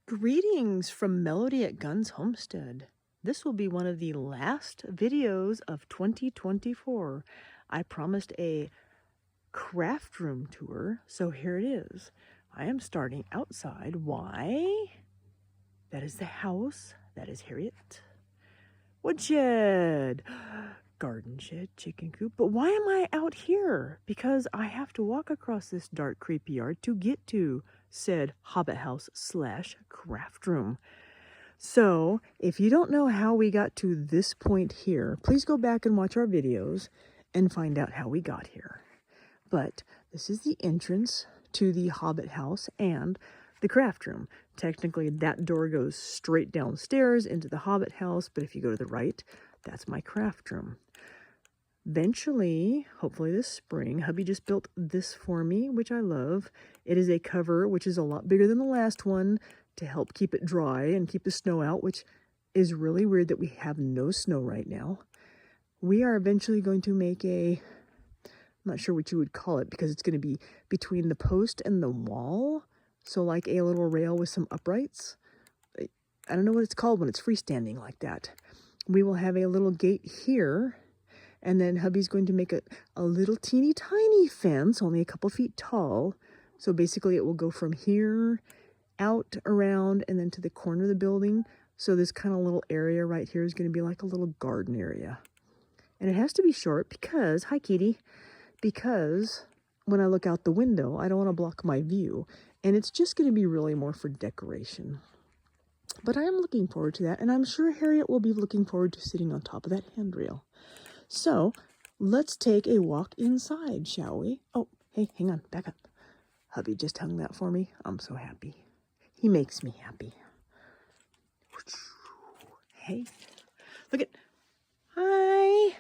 Greetings from Melody at Guns Homestead. This will be one of the last videos of 2024. I promised a craft room tour, so here it is. I am starting outside. Why? That is the house. That is Harriet. Woodshed. Garden shed, chicken coop. But why am I out here? Because I have to walk across this dark, creepy yard to get to said hobbit house / craft room. So if you don't know how we got to this point here, please go back and watch our videos and find out how we got here. But this is the entrance to the hobbit house and the craft room. Technically, that door goes straight downstairs into the hobbit house, but if you go to the right, that's my craft room. Eventually, hopefully this spring, hubby just built this for me, which I love. It is a cover, which is a lot bigger than the last one, to help keep it dry and keep the snow out, which is really weird that we have no snow right now. We are eventually going to make I'm not sure what you would call it, because it's going to be between the post and the wall. So like a little rail with some uprights. I don't know what it's called when it's freestanding like that. We will have a little gate here. And then hubby's going to make a little teeny tiny fence, only a couple feet tall. So basically it will go from here out around and then to the corner of the building. So this kind of little area right here is going to be like a little garden area. And it has to be short because, hi kitty, because when I look out the window, I don't want to block my view. And it's just going to be really more for decoration. But I am looking forward to that. And I'm sure Harriet will be looking forward to sitting on top of that handrail. So let's take a walk inside, shall we? Oh, hey, hang on, back up. Hubby just hung that for me. I'm so happy. He makes me happy. Hey, look at, hi.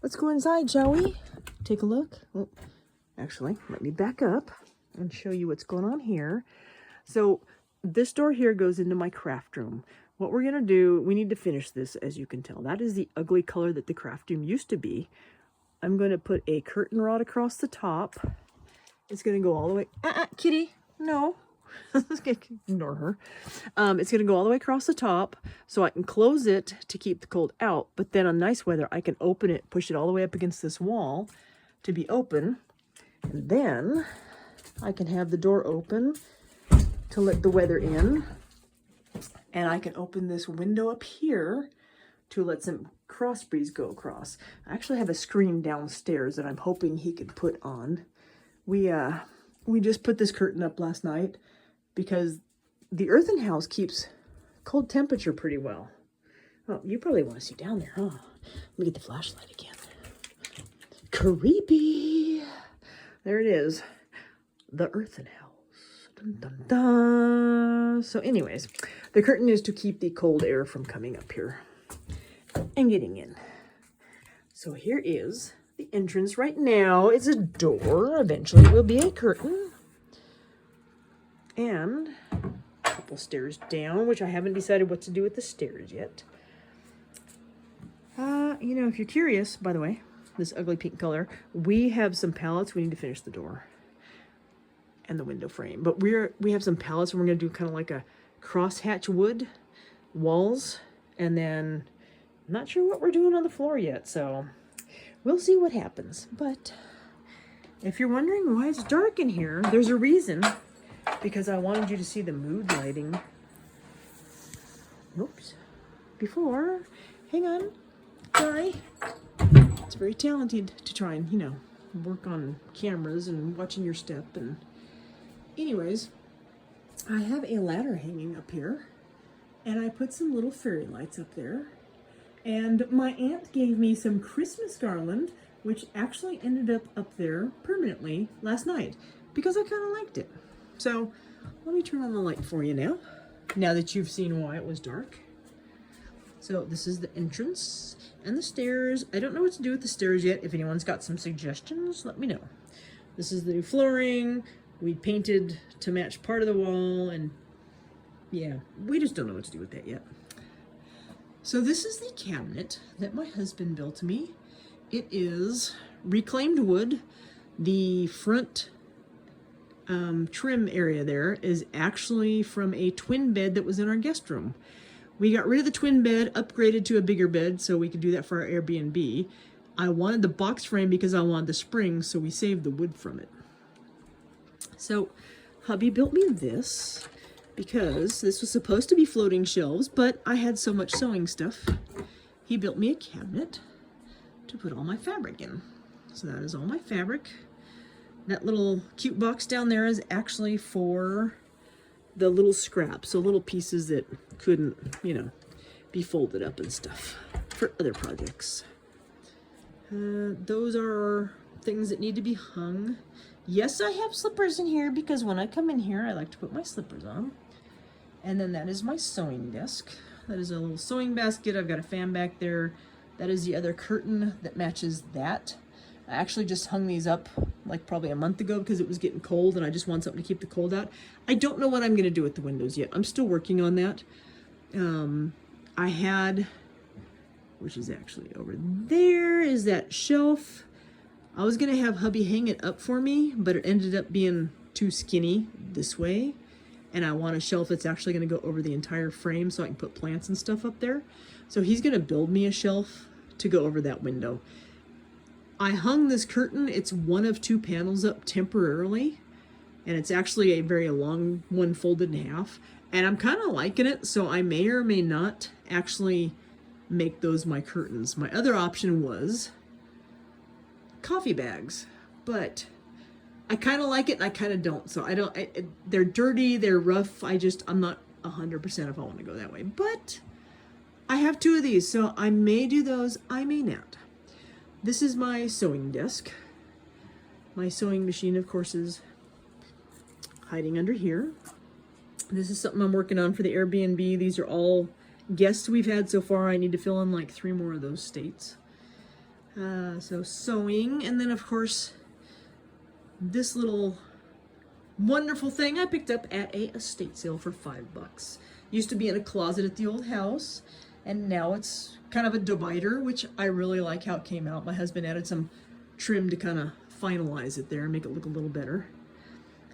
Let's go inside, shall we? Take a look. Oh, actually, let me back up and show you what's going on here. So this door here goes into my craft room. What we're going to do, we need to finish this, as you can tell. That is the ugly color that the craft room used to be. I'm going to put a curtain rod across the top. It's going to go all the way... kitty, no. Ignore her. It's going to go all the way across the top so I can close it to keep the cold out. But then on nice weather, I can open it, push it all the way up against this wall to be open. And then I can have the door open to let the weather in. And I can open this window up here to let some cross breeze go across. I actually have a screen downstairs that I'm hoping he could put on. We just put this curtain up last night because the earthen house keeps cold temperature pretty well. Oh, you probably want to see down there, huh? Let me get the flashlight again. Creepy. There it is. The earthen house. Dun, dun, dun. So anyways, the curtain is to keep the cold air from coming up here and getting in. So here is the entrance. Right now it's a door. Eventually it will be a curtain. And a couple stairs down, which I haven't decided what to do with the stairs yet. You know, if you're curious, by the way, this ugly pink color, we have some pallets. We need to finish the door and the window frame. But we have some pallets and we're going to do kind of like a crosshatch wood walls. And then I'm not sure what we're doing on the floor yet. So we'll see what happens. But if you're wondering why it's dark in here, there's a reason. Because I wanted you to see the mood lighting. Oops. Before. Hang on. Sorry. It's very talented to try and, you know, work on cameras and watching your step. And anyways, I have a ladder hanging up here. And I put some little fairy lights up there. And my aunt gave me some Christmas garland, which actually ended up there permanently last night. Because I kind of liked it. So let me turn on the light for you now that you've seen why it was dark. So this is the entrance and the stairs. I don't know what to do with the stairs yet. If anyone's got some suggestions, let me know. This is the new flooring. We painted to match part of the wall, and yeah, we just don't know what to do with that yet. So this is the cabinet that my husband built me. It is reclaimed wood. The front trim area there is actually from a twin bed that was in our guest room. We got rid of the twin bed, upgraded to a bigger bed so we could do that for our Airbnb. I wanted the box frame because I wanted the springs, so we saved the wood from it. So hubby built me this because this was supposed to be floating shelves, but I had so much sewing stuff. He built me a cabinet to put all my fabric in. So that is all my fabric. That little cute box down there is actually for the little scraps, so little pieces that couldn't, you know, be folded up and stuff for other projects. Those are things that need to be hung. Yes, I have slippers in here because when I come in here, I like to put my slippers on. And then that is my sewing desk. That is a little sewing basket. I've got a fan back there. That is the other curtain that matches that. I actually just hung these up like probably a month ago because it was getting cold and I just want something to keep the cold out. I don't know what I'm going to do with the windows yet. I'm still working on that. I had, which is actually over there, is that shelf. I was going to have hubby hang it up for me, but it ended up being too skinny this way. And I want a shelf that's actually going to go over the entire frame so I can put plants and stuff up there. So he's going to build me a shelf to go over that window. I hung this curtain. It's one of 2 panels up temporarily, and it's actually a very long one folded in half, and I'm kind of liking it, so I may or may not actually make those my curtains. My other option was coffee bags, but I kind of like it and I kind of don't, so they're dirty, they're rough. I'm not 100% if I want to go that way, but I have 2 of these, so I may do those, I may not. This is my sewing desk. My sewing machine, of course, is hiding under here. This is something I'm working on for the Airbnb. These are all guests we've had so far. I need to fill in like 3 more of those states. So sewing, and then of course, this little wonderful thing I picked up at a estate sale for $5. Used to be in a closet at the old house, and now it's kind of a divider, which I really like how it came out. My husband added some trim to kind of finalize it there and make it look a little better.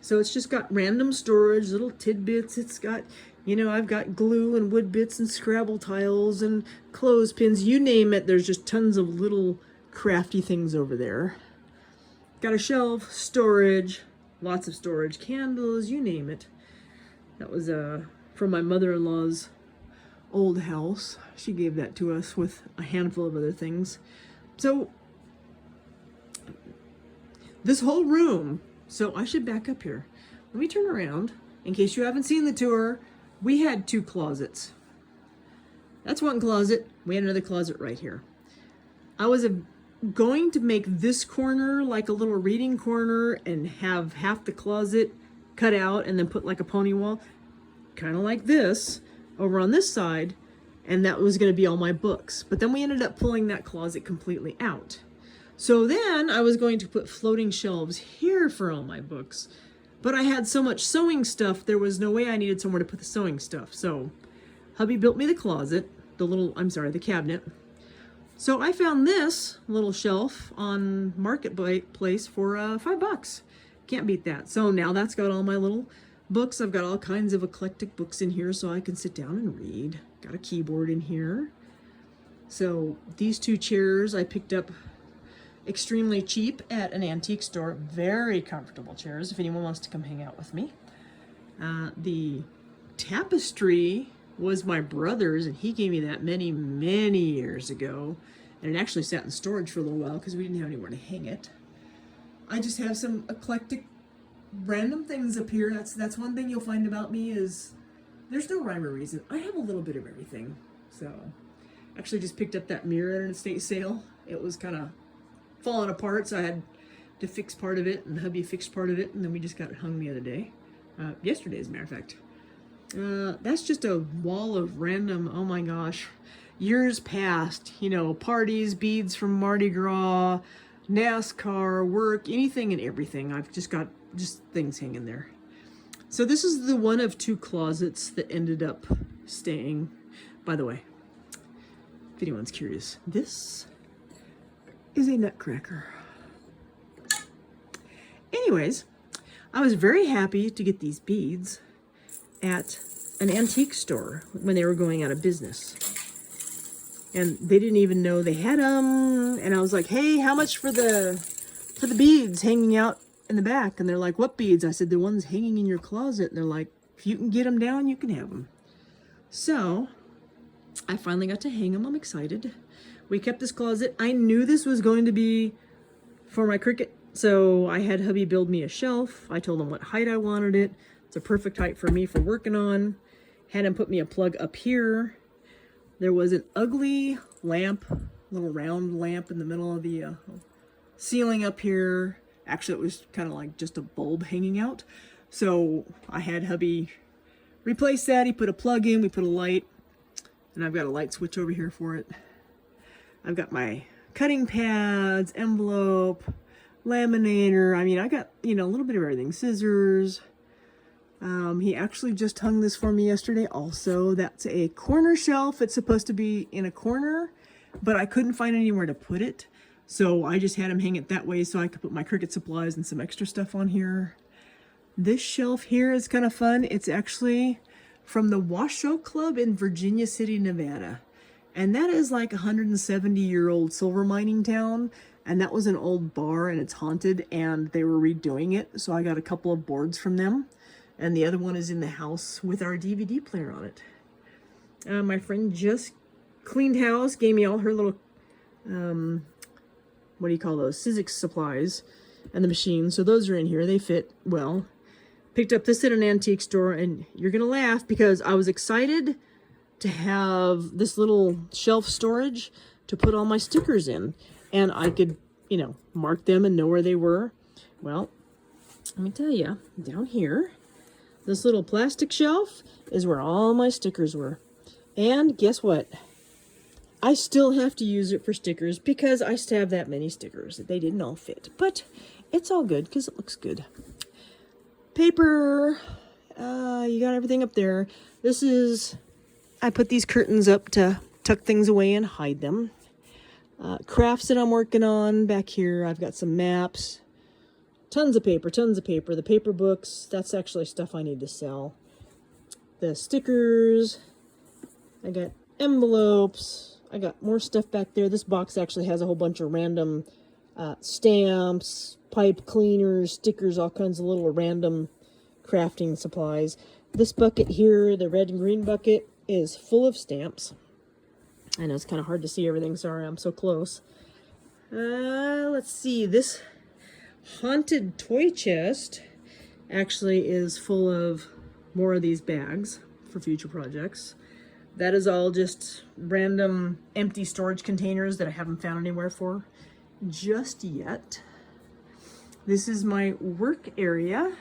So it's just got random storage, little tidbits. It's got, you know, I've got glue and wood bits and Scrabble tiles and clothespins, you name it. There's just tons of little crafty things over there. Got a shelf, storage, lots of storage, candles, you name it. That was from my mother-in-law's old house. She gave that to us with a handful of other things. So this whole room, so I should back up here. Let me turn around. In case you haven't seen the tour, we had 2 closets. That's one closet. We had another closet right here. I was going to make this corner like a little reading corner and have half the closet cut out and then put like a pony wall, kind of like this, over on this side, and that was going to be all my books. But then we ended up pulling that closet completely out. So then I was going to put floating shelves here for all my books, but I had so much sewing stuff, there was no way I needed somewhere to put the sewing stuff. So hubby built me the closet, the cabinet. So I found this little shelf on Marketplace for $5. Can't beat that. So now that's got all my little books. I've got all kinds of eclectic books in here so I can sit down and read. Got a keyboard in here. So these 2 chairs I picked up extremely cheap at an antique store. Very comfortable chairs if anyone wants to come hang out with me. The tapestry was my brother's, and he gave me that many, many years ago. And it actually sat in storage for a little while because we didn't have anywhere to hang it. I just have some eclectic random things up here. That's one thing you'll find about me is there's no rhyme or reason. I have a little bit of everything. So actually just picked up that mirror at an estate sale. It was kind of falling apart, so I had to fix part of it, and hubby fixed part of it, and then we just got it hung the other day. Yesterday, as a matter of fact. That's just a wall of random, oh my gosh, years past, you know, parties, beads from Mardi Gras, NASCAR, work, anything and everything. I've just got things hanging there. So this is the one of 2 closets that ended up staying. By the way, if anyone's curious, this is a nutcracker. Anyways, I was very happy to get these beads at an antique store when they were going out of business. And they didn't even know they had them. And I was like, hey, how much for the beads hanging out in the back? And they're like, what beads? I said, the ones hanging in your closet. And they're like, if you can get them down, you can have them. So I finally got to hang them. I'm excited. We kept this closet. I knew this was going to be for my Cricut. So I had hubby build me a shelf. I told him what height I wanted it. It's a perfect height for me for working on. Had him put me a plug up here. There was an ugly lamp, little round lamp in the middle of the ceiling up here. Actually, it was kind of like just a bulb hanging out. So I had hubby replace that. He put a plug in, we put a light, and I've got a light switch over here for it. I've got my cutting pads, envelope, laminator. I mean, I got, you know, a little bit of everything. Scissors. He actually just hung this for me yesterday also. That's a corner shelf. It's supposed to be in a corner, but I couldn't find anywhere to put it. So I just had him hang it that way so I could put my Cricut supplies and some extra stuff on here. This shelf here is kind of fun. It's actually from the Washoe Club in Virginia City, Nevada. And that is like a 170-year-old silver mining town. And that was an old bar and it's haunted and they were redoing it. So I got a couple of boards from them. And the other one is in the house with our DVD player on it. My friend just cleaned house, gave me all her little, what do you call those? Sizzix supplies and the machine. So those are in here. They fit well. Picked up this at an antique store and you're going to laugh because I was excited to have this little shelf storage to put all my stickers in. And I could, you know, mark them and know where they were. Well, let me tell you, down here, this little plastic shelf is where all my stickers were. And guess what? I still have to use it for stickers because I still have that many stickers. They didn't all fit. But it's all good because it looks good. Paper. You got everything up there. This is... I put these curtains up to tuck things away and hide them. Crafts that I'm working on back here. I've got some maps. Tons of paper, tons of paper. The paper books, that's actually stuff I need to sell. The stickers. I got envelopes. I got more stuff back there. This box actually has a whole bunch of random stamps, pipe cleaners, stickers, all kinds of little random crafting supplies. This bucket here, the red and green bucket, is full of stamps. I know it's kind of hard to see everything. Sorry, I'm so close. Let's see. This haunted toy chest actually is full of more of these bags for future projects. That is all just random empty storage containers that I haven't found anywhere for just yet. This is my work area.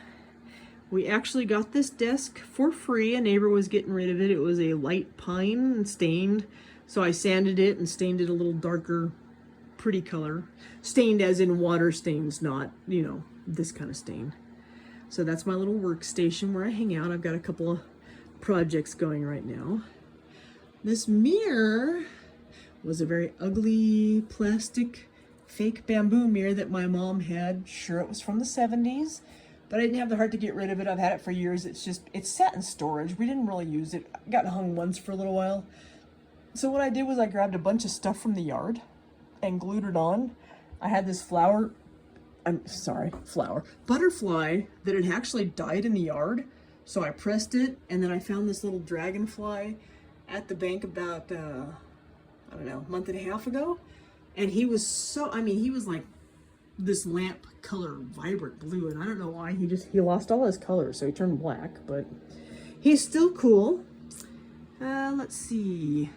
We actually got this desk for free. A neighbor was getting rid of it. It was a light pine and stained. So I sanded it and stained it a little darker, pretty color. Stained as in water stains, not, you know, this kind of stain. So that's my little workstation where I hang out. I've got a couple of projects going right now. This mirror was a very ugly plastic fake bamboo mirror that my mom had. Sure, it was from the 70s. But I didn't have the heart to get rid of it. I've had it for years. It's sat in storage. We didn't really use it. I got hung once for a little while. So what I did was I grabbed a bunch of stuff from the yard and glued it on. I had this butterfly that had actually died in the yard. So I pressed it and then I found this little dragonfly at the bank about, I don't know, a month and a half ago. And he was so, I mean, he was like this lamp color, vibrant blue, and I don't know why he lost all his colors, so he turned black, but he's still cool. Let's see.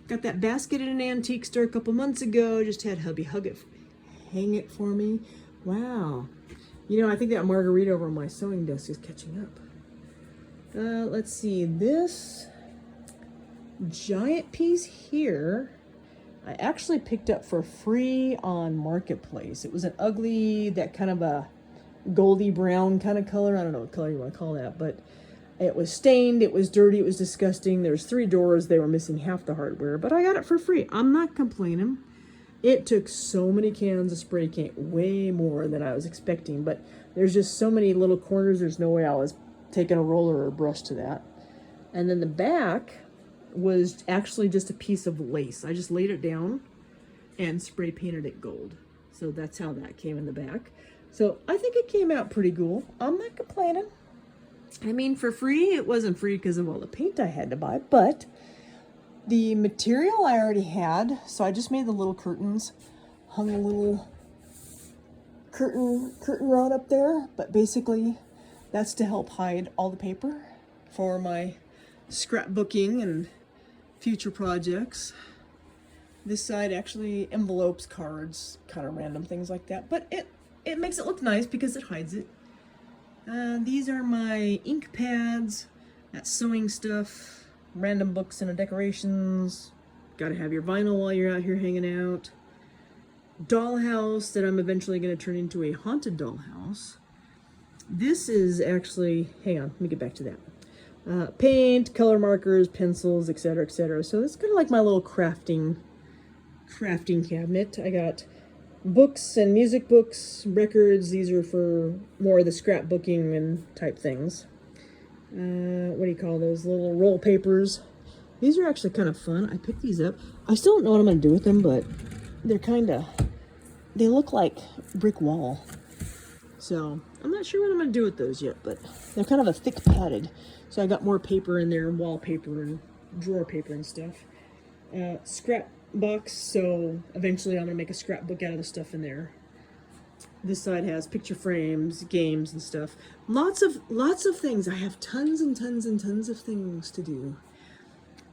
Got that basket at an antique store a couple months ago. Just had hubby hang it for me. Wow. You know, I think that margarita over on my sewing desk is catching up. Let's see. This giant piece here I actually picked up for free on Marketplace. It was an ugly, that kind of a goldy brown kind of color. I don't know what color you want to call that, but it was stained, it was dirty, it was disgusting. There's 3 doors, they were missing half the hardware, but I got it for free. I'm not complaining. It took so many cans of spray paint, way more than I was expecting, but there's just so many little corners, there's no way I was taking a roller or a brush to that. And then the back was actually just a piece of lace. I just laid it down and spray painted it gold. So that's how that came in the back. So I think it came out pretty cool. I'm not complaining. I mean, for free, it wasn't free because of all the paint I had to buy, but the material I already had, so I just made the little curtains, hung a little curtain rod up there, but basically that's to help hide all the paper for my scrapbooking and future projects. This side actually envelopes, cards, kind of random things like that, but it makes it look nice because it hides it. These are my ink pads, that sewing stuff, random books and decorations. Gotta have your vinyl while you're out here hanging out. Dollhouse that I'm eventually going to turn into a haunted dollhouse. This is actually, hang on, let me get back to that. Paint, color markers, pencils, etc., etc. So it's kind of like my little crafting cabinet. I got books and music books, records. These are for more of the scrapbooking and type things. What do you call those little roll papers? These are actually kind of fun. I picked these up. I still don't know what I'm going to do with them, but they look like brick wall. So I'm not sure what I'm going to do with those yet, but they're kind of a thick padded. So I got more paper in there, wallpaper and drawer paper and stuff. Scrap box, so eventually I'm going to make a scrapbook out of the stuff in there. This side has picture frames, games and stuff. Lots of things. I have tons and tons and tons of things to do.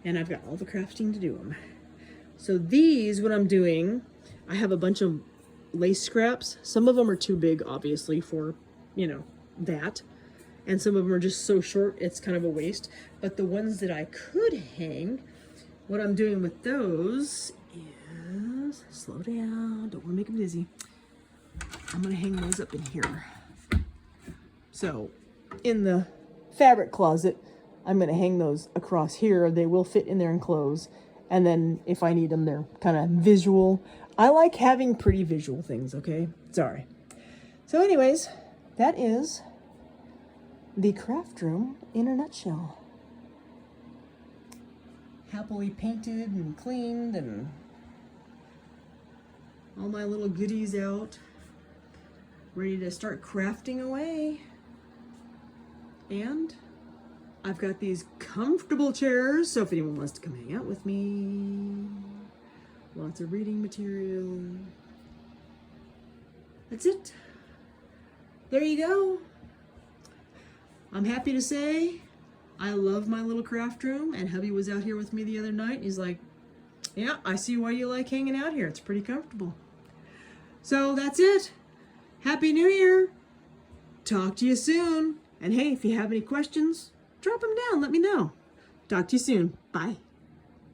And I've got all the crafting to do them. So these, what I'm doing, I have a bunch of lace scraps. Some of them are too big, obviously, for, you know, that. And some of them are just so short, it's kind of a waste. But the ones that I could hang, what I'm doing with those is, slow down, don't want to make them dizzy. I'm going to hang those up in here. So, in the fabric closet, I'm going to hang those across here. They will fit in there and close. And then if I need them, they're kind of visual. I like having pretty visual things, okay? Sorry. So anyways, that is the craft room in a nutshell. Happily painted and cleaned and all my little goodies out. Ready to start crafting away. And I've got these comfortable chairs, so if anyone wants to come hang out with me, lots of reading material. That's it. There you go. I'm happy to say I love my little craft room, and hubby was out here with me the other night. He's like, yeah, I see why you like hanging out here. It's pretty comfortable. So that's it. Happy New Year. Talk to you soon. And hey, if you have any questions, drop them down. Let me know. Talk to you soon. Bye.